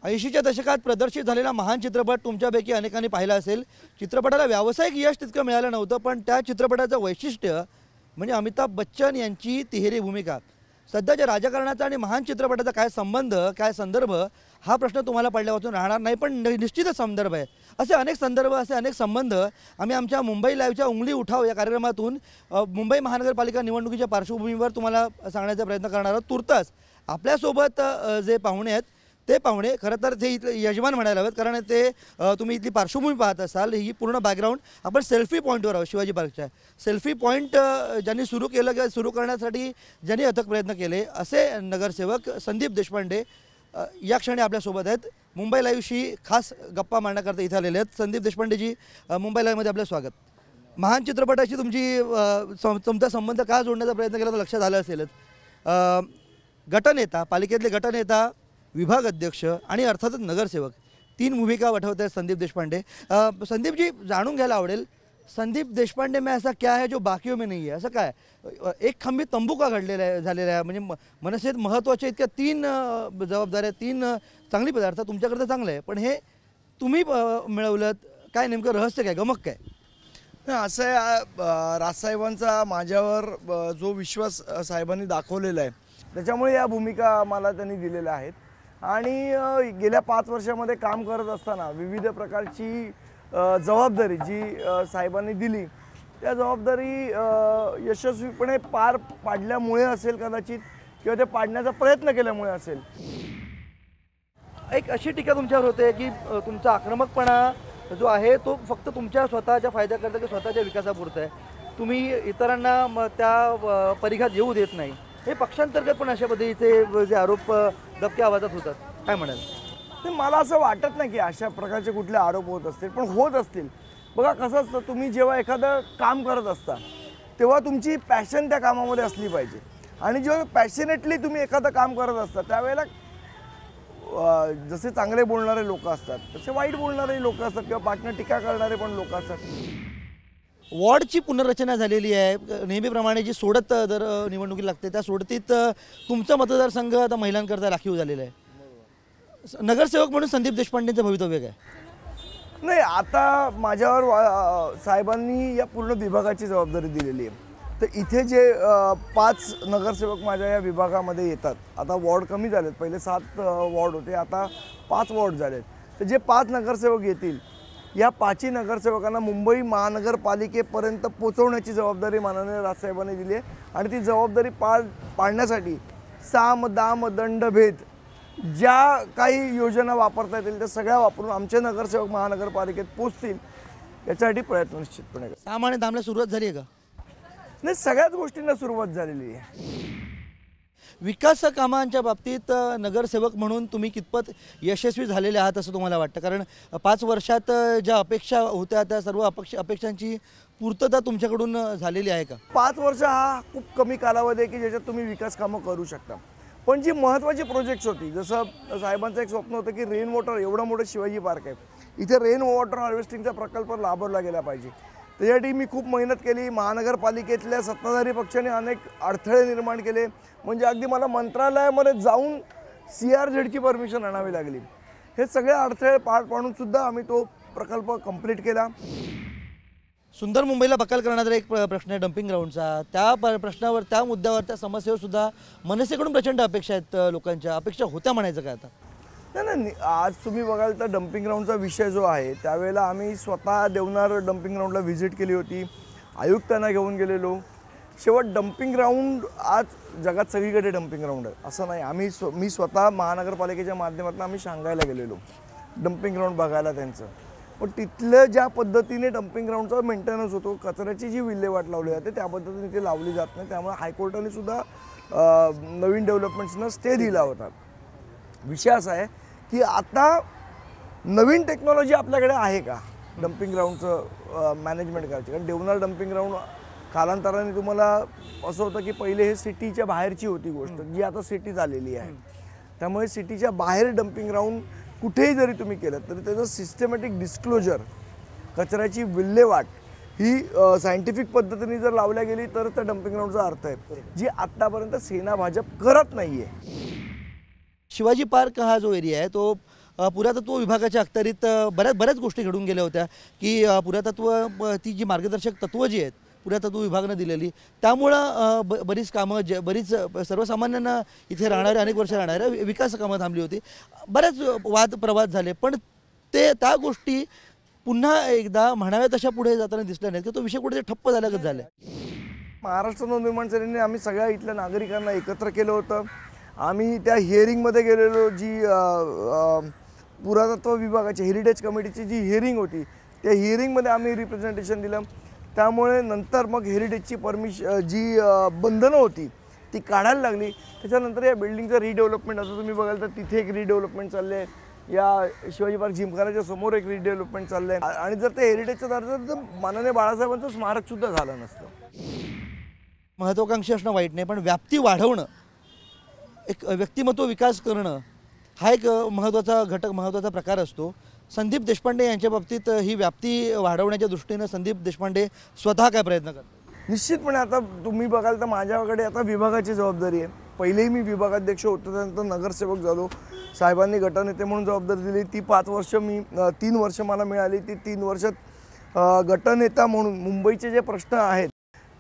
80च्या दशकात प्रदर्शित झालेला महान चित्रपट तुमच्यापैकी अनेकांनी पाहिला असेल। चित्रपटाला व्यावसायिक यश तितकं मिळालं नव्हतं, पण त्या चित्रपटाचं वैशिष्ट्य म्हणजे अमिताभ बच्चन यांची तिहेरी भूमिका। सध्याच्या राजकारणाचा आणि महान चित्रपटाचा काय संबंध, काय संदर्भ हा प्रश्न तुम्हाला पडल्यापासून राहणार नाही, पण निश्चितच संदर्भ आहे। असे अनेक संदर्भ, असे अनेक संबंध आम्ही आमच्या मुंबई लाईव्हच्या उंगली उठाव या कार्यक्रमातून मुंबई महानगरपालिका निवडणुकीच्या पार्श्वभूमीवर तुम्हाला सांगण्याचा प्रयत्न करणार आहोत। तुर्तास आपल्यासोबत जे पाहुणे आहेत ते पाहुणे खरं तर ते इथले यजमान म्हणायला हवेत, कारण ते तुम्ही इथली पार्श्वभूमी पाहत असाल। ही पूर्ण बॅकग्राऊंड आपण सेल्फी पॉईंटवर आहोत, शिवाजी पार्कच्या। सेल्फी पॉईंट ज्यांनी सुरू केलं किंवा सुरू करण्यासाठी ज्यांनी अथक प्रयत्न केले असे नगरसेवक संदीप देशपांडे या क्षणी आपल्यासोबत आहेत। मुंबई लाईव्हशी खास गप्पा मारण्याकरता इथे आलेले आहेत। संदीप देशपांडेजी, मुंबई लाईव्हमध्ये आपलं स्वागत। महान चित्रपटाशी तुमचा संबंध का जोडण्याचा प्रयत्न केला तर लक्षात आलं असेलच। गटनेता, पालिकेतले गटनेता, विभाग अध्यक्ष आणि अर्थातच नगरसेवक, 3 भूमिका वठवत आहेत संदीप देशपांडे। संदीप जी, जाणून घ्यायला आवडेल, संदीप देशपांडे में ऐसा क्या है जो बाकियों में नहीं है? असं काय एक खंबी तंबू का घडलेला आहे, झालेला आहे? म्हणजे मनसेत महत्त्वाच्या इतक्या 3 जबाबदाऱ्या, 3 चांगली पदार्थ तुमच्याकडे चांगलं आहे, पण हे तुम्ही मिळवलं, काय नेमकं रहस्य काय, गमक काय? असं आहे, राजसाहेबांचा माझ्यावर जो विश्वास साहेबांनी दाखवलेला आहे त्याच्यामुळे या भूमिका मला त्यांनी दिलेल्या आहेत। आणि गेल्या 5 वर्षामध्ये काम करत असताना विविध प्रकारची जबाबदारी जी साहेबांनी दिली, त्या जबाबदारी यशस्वीपणे पार पाडल्यामुळे असेल कदाचित, किंवा ते पाडण्याचा प्रयत्न केल्यामुळे असेल। एक अशी टीका तुमच्यावर होते की तुमचा आक्रमकपणा जो आहे तो फक्त तुमच्या स्वतःच्या फायद्याकरता किंवा स्वतःच्या विकासापुरता आहे, तुम्ही इतरांना त्या परिघात येऊ देत नाही। हे पक्षांतर्गत पण अशा पद्धतीचे जे आरोप दबक्या आवाजात होतात, काय म्हणाल? मला असं वाटत नाही की अशा प्रकारचे कुठले आरोप होत असतील, पण होत असतील। बघा कसं असतं, तुम्ही जेव्हा एखादं काम करत असता तेव्हा तुमची पॅशन त्या कामामध्ये असली पाहिजे। आणि जेव्हा पॅशनेटली तुम्ही एखादं काम करत असता त्यावेळेला जसे चांगले बोलणारे लोक असतात तसे वाईट बोलणारे लोक असतात, किंवा पार्टनर टीका करणारे पण लोक असतात। वॉर्डची पुनर्रचना झालेली आहे, नेहमीप्रमाणे जी सोडत जर निवडणुकी लागते त्या सोडतीत तुमचा मतदारसंघ आता महिलांकरता राखीव झालेला आहे। नगरसेवक म्हणून संदीप देशपांडेंचं भवितव्य काय? नाही, आता माझ्यावर साहेबांनी या पूर्ण विभागाची जबाबदारी दिलेली आहे। तर इथे जे 5 नगरसेवक माझ्या या विभागामध्ये येतात, आता वॉर्ड कमी झालेत, पहिले 7 वॉर्ड होते, आता 5 वॉर्ड झालेत। तर जे 5 नगरसेवक येतील, या 5ही नगरसेवकांना मुंबई महानगरपालिकेपर्यंत पोहोचवण्याची जबाबदारी माननीय राजसाहेबांनी दिली आहे। आणि ती जबाबदारी पाळण्यासाठी साम दाम दंडभेद ज्या काही योजना वापरता येतील त्या सगळ्या वापरून आमचे नगरसेवक महानगरपालिकेत पोहोचतील याच्यासाठी प्रयत्न निश्चितपणे करू। साम आणि दामला सुरुवात झाली आहे का? नाही, सगळ्याच गोष्टींना सुरुवात झालेली आहे। विकास कामांच्या बाबतीत नगरसेवक म्हणून तुम्ही कितपत यशस्वी झालेले आहात असं तुम्हाला वाटतं? कारण 5 वर्षात ज्या अपेक्षा होत्या त्या सर्व अपेक्षांची पूर्तता तुमच्याकडून झालेली आहे का? 5 वर्ष हा खूप कमी कालावधी आहे की ज्याच्यात तुम्ही विकास कामं करू शकता। पण जी महत्त्वाची प्रोजेक्ट्स होती, जसं साहेबांचं एक स्वप्न होतं की रेन वॉटर, एवढं मोठं शिवाजी पार्क आहे, इथे रेन वॉटर हार्वेस्टिंगचा प्रकल्प राबवला गेला पाहिजे। त्यासाठी मी खूप मेहनत केली। महानगरपालिकेतल्या सत्ताधारी पक्षाने अनेक अडथळे निर्माण केले, म्हणजे अगदी मला मंत्रालयामध्ये जाऊन CRZची परमिशन आणावी लागली। हे सगळे अडथळे पार पाडून सुद्धा आम्ही तो प्रकल्प कंप्लीट केला। सुंदर मुंबईला बकाल करणारा एक प्रश्न आहे डम्पिंग ग्राउंडचा। त्या प्रश्नावर, त्या मुद्द्यावर, त्या समस्येवर सुद्धा मनसेकडून प्रचंड अपेक्षा आहेत, लोकांच्या अपेक्षा होत्या म्हणायचं काय आता? नाही, आज तुम्ही बघाल तर डम्पिंग ग्राउंडचा विषय जो आहे त्यावेळेला आम्ही स्वतः देवनार डम्पिंग ग्राउंडला व्हिजिट केली होती, आयुक्तांना घेऊन गेलेलो। शेवट डम्पिंग ग्राउंड आज जगात सगळीकडे डम्पिंग ग्राउंड आहे असं नाही। मी स्वतः महानगरपालिकेच्या माध्यमातून आम्ही शांघायला गेलेलो डम्पिंग ग्राउंड बघायला त्यांचं। पण तिथलं ज्या पद्धतीने डम्पिंग ग्राउंडचा मेंटेनन्स होतो, कचऱ्याची जी विल्हेवाट लावली जाते त्या पद्धतीने ते लावली जात नाही, त्यामुळे हायकोर्टाने सुद्धा नवीन डेव्हलपमेंट्सना स्टे दिला होता। विषय असा आहे की आता नवीन टेक्नॉलॉजी आपल्याकडे आहे का डम्पिंग ग्राउंडचं मॅनेजमेंट करायची? कारण देवनार डम्पिंग ग्राउंड कालांतराने तुम्हाला असं होतं की पहिले हे सिटीच्या बाहेरची होती गोष्ट, जी आता सिटी झालेली आहे। त्यामुळे सिटीच्या बाहेर डम्पिंग ग्राउंड कुठेही जरी तुम्ही केलं तरी त्याचं सिस्टमॅटिक डिस्क्लोजर, कचऱ्याची विल्हेवाट ही सायंटिफिक पद्धतीने जर लावल्या गेली तर त्या डम्पिंग ग्राउंडचा अर्थ आहे, जी आतापर्यंत सेना भाजप करत नाहीये। शिवाजी पार्क हा जो एरिया आहे तो पुरातत्व विभागाच्या अखत्यारीत बऱ्याच गोष्टी घडून गेल्या होत्या की पुरातत्व ती जी मार्गदर्शक तत्त्वं जी आहेत पुरातत्व विभागानं दिलेली त्यामुळं बरीच कामं बरीच सर्वसामान्यांना इथे राहणारे अनेक वर्ष राहणाऱ्या विकास कामं थांबली होती. बऱ्याच वाद प्रवाद झाले पण त्या गोष्टी पुन्हा एकदा म्हणाव्या तशा पुढे जाताना दिसल्या नाहीत की तो विषय कुठे ठप्प झाल्यागत झाला. महाराष्ट्र नवनिर्माण सेनेने आम्ही सगळ्या इथल्या नागरिकांना एकत्र केलं होतं. आम्ही त्या हिअरिंगमध्ये गेलेलो जी पुरातत्व विभागाची हेरिटेज कमिटीची जी हिअरिंग होती त्या हिअरिंगमध्ये आम्ही रिप्रेझेंटेशन दिलं. त्यामुळे नंतर मग हेरिटेजची जी बंधनं होती ती काढायला लागली. त्याच्यानंतर या बिल्डिंगचं रिडेव्हलपमेंट आता तुम्ही बघाल तर तिथे एक रिडेव्हलपमेंट चाललं आहे, या शिवाजी पार्क जिमखान्याच्या समोर एक रिडेव्हलपमेंट चाललं आहे आणि जर ते हेरिटेजचं झालं तर माननीय बाळासाहेबांचं स्मारकसुद्धा झालं नसतं. महत्त्वाकांक्षी असणं वाईट नाही पण व्याप्ती वाढवणं एक व्यक्तिमत्व विकास करणं हा एक महत्त्वाचा प्रकार असतो. संदीप देशपांडे यांच्या बाबतीत ही व्याप्ती वाढवण्याच्या दृष्टीनं संदीप देशपांडे स्वतः काय प्रयत्न करतात? निश्चितपणे आता तुम्ही बघाल तर माझ्याकडे आता विभागाची जबाबदारी आहे. पहिलेही मी विभागाध्यक्ष होतो, त्यानंतर नगरसेवक झालो. साहेबांनी गटनेते म्हणून जबाबदारी दिली ती 5 वर्ष 3 वर्ष मला मिळाली. ती 3 वर्षात गटनेता म्हणून मुंबईचे जे प्रश्न आहेत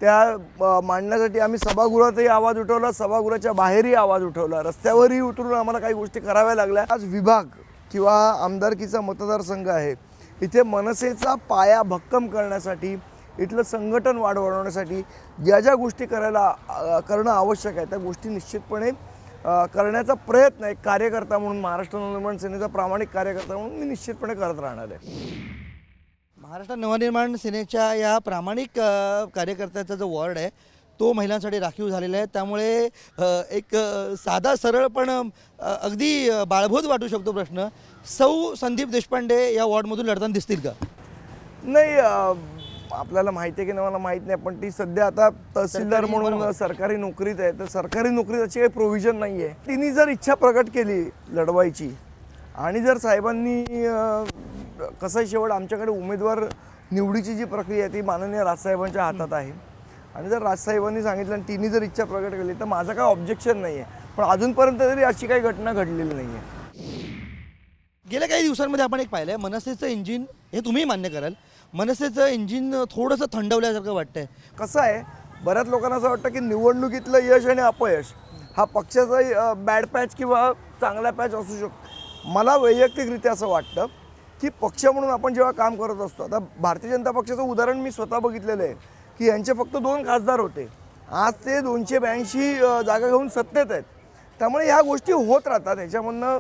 त्या मांडण्यासाठी आम्ही सभागृहातही आवाज उठवला, सभागृहाच्या बाहेरही आवाज उठवला, रस्त्यावरही उतरून आम्हाला काही गोष्टी कराव्या लागल्या. आज विभाग किंवा आमदारकीचा मतदारसंघ आहे इथे मनसेचा पाया भक्कम करण्यासाठी इथलं संघटन वाढवण्यासाठी ज्या गोष्टी करणं आवश्यक आहे त्या गोष्टी निश्चितपणे करण्याचा प्रयत्न एक कार्यकर्ता म्हणून महाराष्ट्र नवनिर्माण सेनेचा प्रामाणिक कार्यकर्ता म्हणून मी निश्चितपणे करत राहणार आहे. महाराष्ट्र नवनिर्माण सेनेच्या या प्रामाणिक कार्यकर्त्याचा जो वॉर्ड आहे तो महिलांसाठी राखीव झालेला आहे. त्यामुळे एक साधा सरळ पण अगदी बाळभूत वाटू शकतो प्रश्न, सौ संदीप देशपांडे या वॉर्डमधून लढताना दिसतील का? नाही, आपल्याला माहिती आहे की नाही मला माहीत नाही, पण ती सध्या आता तहसीलदार म्हणून सरकारी नोकरीत आहे. तर सरकारी नोकरीत अशी काही प्रोव्हिजन नाही आहे. तिने जर इच्छा प्रकट केली लढवायची आणि जर साहेबांनी कसं आहे शेवट आमच्याकडे उमेदवार निवडीची जी प्रक्रिया आहे ती माननीय राजसाहेबांच्या हातात आहे आणि जर राजसाहेबांनी सांगितलं आणि तिने जर इच्छा प्रकट केली तर माझं काय ऑब्जेक्शन नाही आहे. पण अजूनपर्यंत तरी अशी काही घटना घडलेली नाही आहे. गेल्या काही दिवसांमध्ये आपण एक पाहिलं आहे मनसेचं इंजिन, हे तुम्ही मान्य कराल, मनसेचं इंजिन थोडंसं थंडवल्यासारखं वाटतंय. कसं आहे बऱ्याच लोकांना असं वाटतं की निवडणुकीतलं यश आणि अपयश हा पक्षाचा बॅड पॅच किंवा चांगला पॅच असू शकतो. मला वैयक्तिकरित्या असं वाटतं की पक्ष म्हणून आपण जेव्हा काम करत असतो, आता भारतीय जनता पक्षाचं उदाहरण मी स्वतः बघितलेलं आहे की यांचे फक्त 2 खासदार होते, आज ते 282 जागा घेऊन सत्तेत आहेत. त्यामुळे ह्या गोष्टी होत राहतात, ह्याच्यामधनं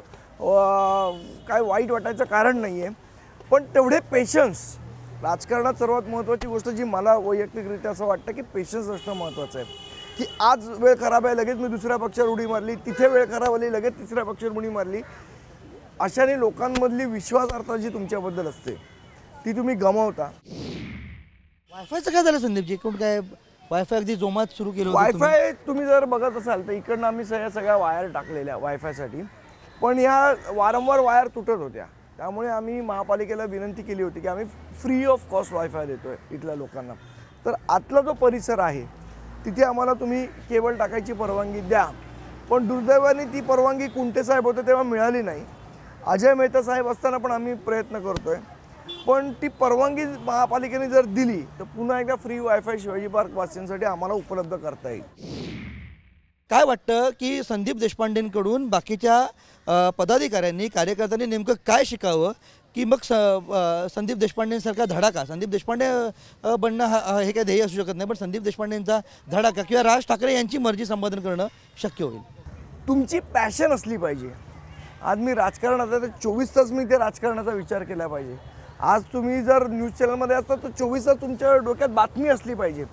काय वाईट वाटायचं कारण नाही आहे. पण तेवढे पेशन्स राजकारणात सर्वात महत्त्वाची गोष्ट जी मला वैयक्तिकरित्या असं वाटतं की पेशन्स असणं महत्त्वाचं आहे. की आज वेळ खराब आहे लगेच मी दुसऱ्या पक्षावर उडी मारली, तिथे वेळ खराब आली लगेच तिसऱ्या पक्षावर उडी मारली, अशाने लोकांमधली विश्वासार्हता जी तुमच्याबद्दल असते ती तुम्ही गमावता. वायफायचं काय झालं संदीपजी? कोण काय वायफाय अगदी जोमात सुरू केलं? वायफाय तुम्ही जर बघत असाल तर इकडनं आम्ही सगळ्या वायर टाकलेल्या वायफायसाठी, पण ह्या वारंवार वायर तुटत होत्या. त्यामुळे आम्ही महापालिकेला विनंती केली होती की आम्ही फ्री ऑफ कॉस्ट वायफाय देतो आहे इथल्या लोकांना. तर आतला जो परिसर आहे तिथे आम्हाला तुम्ही केबल टाकायची परवानगी द्या. पण दुर्दैवाने ती परवानगी कुंटे साहेब होते तेव्हा मिळाली नाही. अजय मेहता साहेब असताना पण आम्ही प्रयत्न करतो आहे, पण ती परवानगी महापालिकेने जर दिली तर पुन्हा एकदा फ्री वायफाय शिवाजी पार्क वासियांसाठी आम्हाला उपलब्ध करता येईल. काय वाटतं की संदीप देशपांडेंकडून बाकीच्या पदाधिकाऱ्यांनी कार्यकर्त्यांनी नेमकं काय शिकावं की मग संदीप देशपांडेंसारखा धडाका, संदीप देशपांडे बनणं हे काय ध्येय असू शकत नाही, पण संदीप देशपांडेंचा धडाका किंवा राज ठाकरे यांची मर्जी संपादन करणं शक्य होईल? तुमची पॅशन असली पाहिजे. आज मी राजकारणात आहे तर 24 तास मी त्या राजकारणाचा विचार केला पाहिजे. आज तुम्ही जर न्यूज चॅनलमध्ये असता तर 24 तास तुमच्या डोक्यात बातमी असली पाहिजे.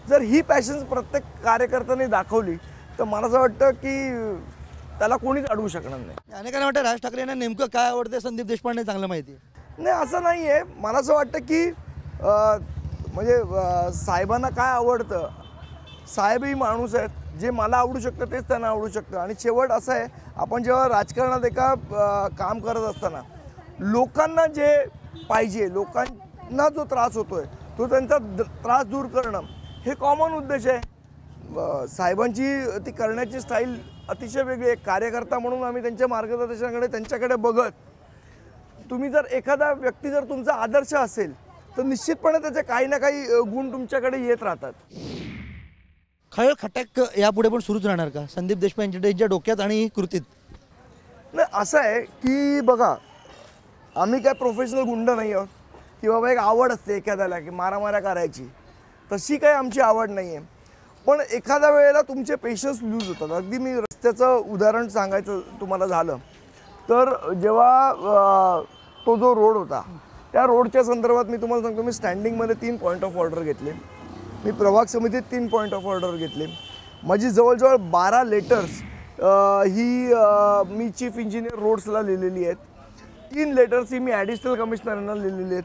जर ही पॅशन प्रत्येक कार्यकर्त्याने दाखवली तर मला असं वाटतं की त्याला कोणीच अडवू शकणार नाही. अनेकांना वाटतं राज ठाकरे यांना नेमकं काय आवडतं संदीप देशपांडे चांगलं माहिती आहे. नाही, असं नाही आहे. मला असं वाटतं की म्हणजे साहेबांना काय आवडतं, साहेबही माणूस आहेत, जे मला आवडू शकतं तेच त्यांना आवडू शकतं. आणि शेवट असं आहे आपण जेव्हा राजकारणात एका काम करत असताना लोकांना जे पाहिजे, लोकांना जो त्रास होतोय तो त्यांचा त्रास दूर करणं हे कॉमन उद्देश आहे. साहेबांची ती करण्याची स्टाईल अतिशय वेगळी आहे. कार्यकर्ता म्हणून आम्ही त्यांच्या मार्गदर्शनाकडे त्यांच्याकडे बघत तुम्ही जर एखादा व्यक्ती जर तुमचा आदर्श असेल तर निश्चितपणे त्याचे काही ना काही गुण तुमच्याकडे येत राहतात. खळ खटक यापुढे पण सुरूच राहणार का संदीप देशपांडे यांच्या डोक्यात आणि कृतीत? नाही, असं आहे की बघा, आम्ही काय प्रोफेशनल गुंड नाही आहोत की बाबा एक आवड असते एखाद्याला की मारामाऱ्या करायची, तशी काही आमची आवड नाही आहे. पण एखाद्या वेळेला तुमचे पेशन्स लूज होतात. अगदी मी रस्त्याचं उदाहरण सांगायचं तुम्हाला झालं तर जेव्हा तो जो रोड होता त्या रोडच्या संदर्भात मी तुम्हाला सांगतो, मी स्टँडिंगमध्ये 3 पॉईंट ऑफ ऑर्डर घेतले, मी प्रभाग समितीत 3 पॉईंट ऑफ ऑर्डर घेतले, माझी जवळजवळ 12 लेटर्स ही मी चीफ इंजिनियर रोड्सला लिहिलेली आहेत, 3 लेटर्स ही मी ॲडिशनल कमिशनरांना लिहिलेली आहेत,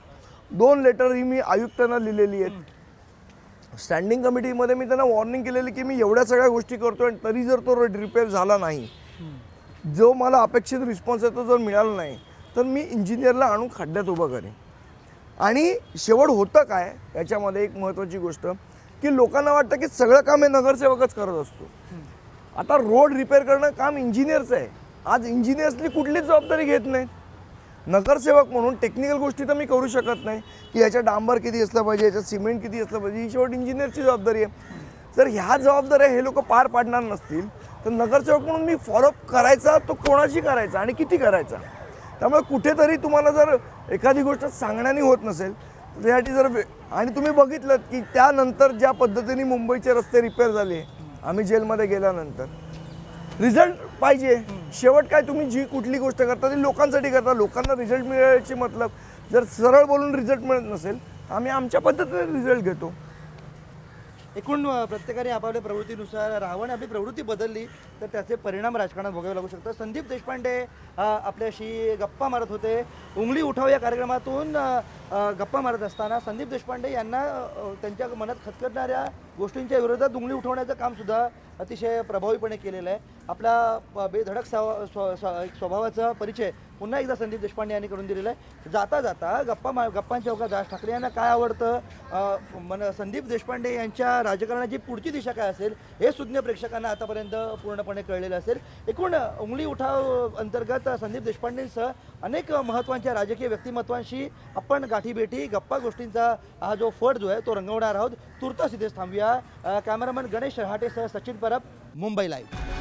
2 लेटर ही मी आयुक्तांना लिहिलेली आहेत. स्टँडिंग कमिटीमध्ये मी त्यांना वॉर्निंग केलेली की मी एवढ्या सगळ्या गोष्टी करतो आणि तरी जर तो रोड रिपेअर झाला नाही, जो मला अपेक्षित रिस्पॉन्स आहे तो जर मिळाला नाही तर मी इंजिनियरला आणून खड्ड्यात उभं करेन. आणि शेवट होतं काय याच्यामध्ये एक महत्त्वाची गोष्ट की लोकांना वाटतं की सगळं काम हे नगरसेवकच करत असतो. आता रोड रिपेअर करणं काम इंजिनियरचं आहे. आज इंजिनियर्सनी कुठलीच जबाबदारी घेत नाही. नगरसेवक म्हणून टेक्निकल गोष्टी तर मी करू शकत नाही की याच्या डांबर किती असलं पाहिजे, याच्यात सिमेंट किती असलं पाहिजे, ही शेवट इंजिनियरची जबाबदारी आहे. जर ह्या जबाबदाऱ्या हे लोक पार पाडणार नसतील तर नगरसेवक म्हणून मी फॉलोअप करायचा तो कोणाशी करायचा आणि किती करायचा. त्यामुळे कुठेतरी तुम्हाला जर एखादी गोष्ट सांगण्याने होत नसेल तर त्यासाठी जर आणि तुम्ही बघितलं की त्यानंतर ज्या पद्धतीने मुंबईचे रस्ते रिपेअर झाले, आम्ही जेलमध्ये गेल्यानंतर रिझल्ट पाहिजे. शेवट काय, तुम्ही जी कुठली गोष्ट करता ती लोकांसाठी करता, लोकांना रिझल्ट मिळायची मतलब. जर सरळ बोलून रिझल्ट मिळत नसेल आम्ही आमच्या पद्धतीने रिझल्ट घेतो. एकूण प्रत्येकाने आपापल्या प्रवृत्तीनुसार राहावं आणि आपली प्रवृत्ती बदलली तर त्याचे परिणाम राजकारणात भोगावे लागू शकतात. संदीप देशपांडे आपल्याशी गप्पा मारत होते. उंगली उठाव या कार्यक्रमातून गप्पा मारत असताना संदीप देशपांडे यांना त्यांच्या मनात खटकणाऱ्या गोष्टींच्या विरोधात उंगली उठवण्याचं कामसुद्धा अतिशय प्रभावीपणे केलेलं आहे. आपला बेधडक स्वभावाचा परिचय पुन्हा एकदा संदीप देशपांडे यांनी करून दिलेला आहे. जाता जाता गप्पांच्या ओघात राज ठाकरे यांना काय आवडतं, संदीप देशपांडे यांच्या राजकारणाची पुढची दिशा काय असेल हे सुज्ञ प्रेक्षकांना आतापर्यंत पूर्णपणे कळलेलं असेल. एकूण उंगली उठाव अंतर्गत संदीप देशपांडेंसह अनेक महत्त्वाच्या राजकीय व्यक्तिमत्वांशी आपण गाठीभेटी गप्पा गोष्टींचा हा जो फड जो आहे तो रंगवणार आहोत. तुर्तास इथेच थांबूया. कॅमेरामन गणेश रहाटेसह सचिन परब, मुंबई लाईव्ह.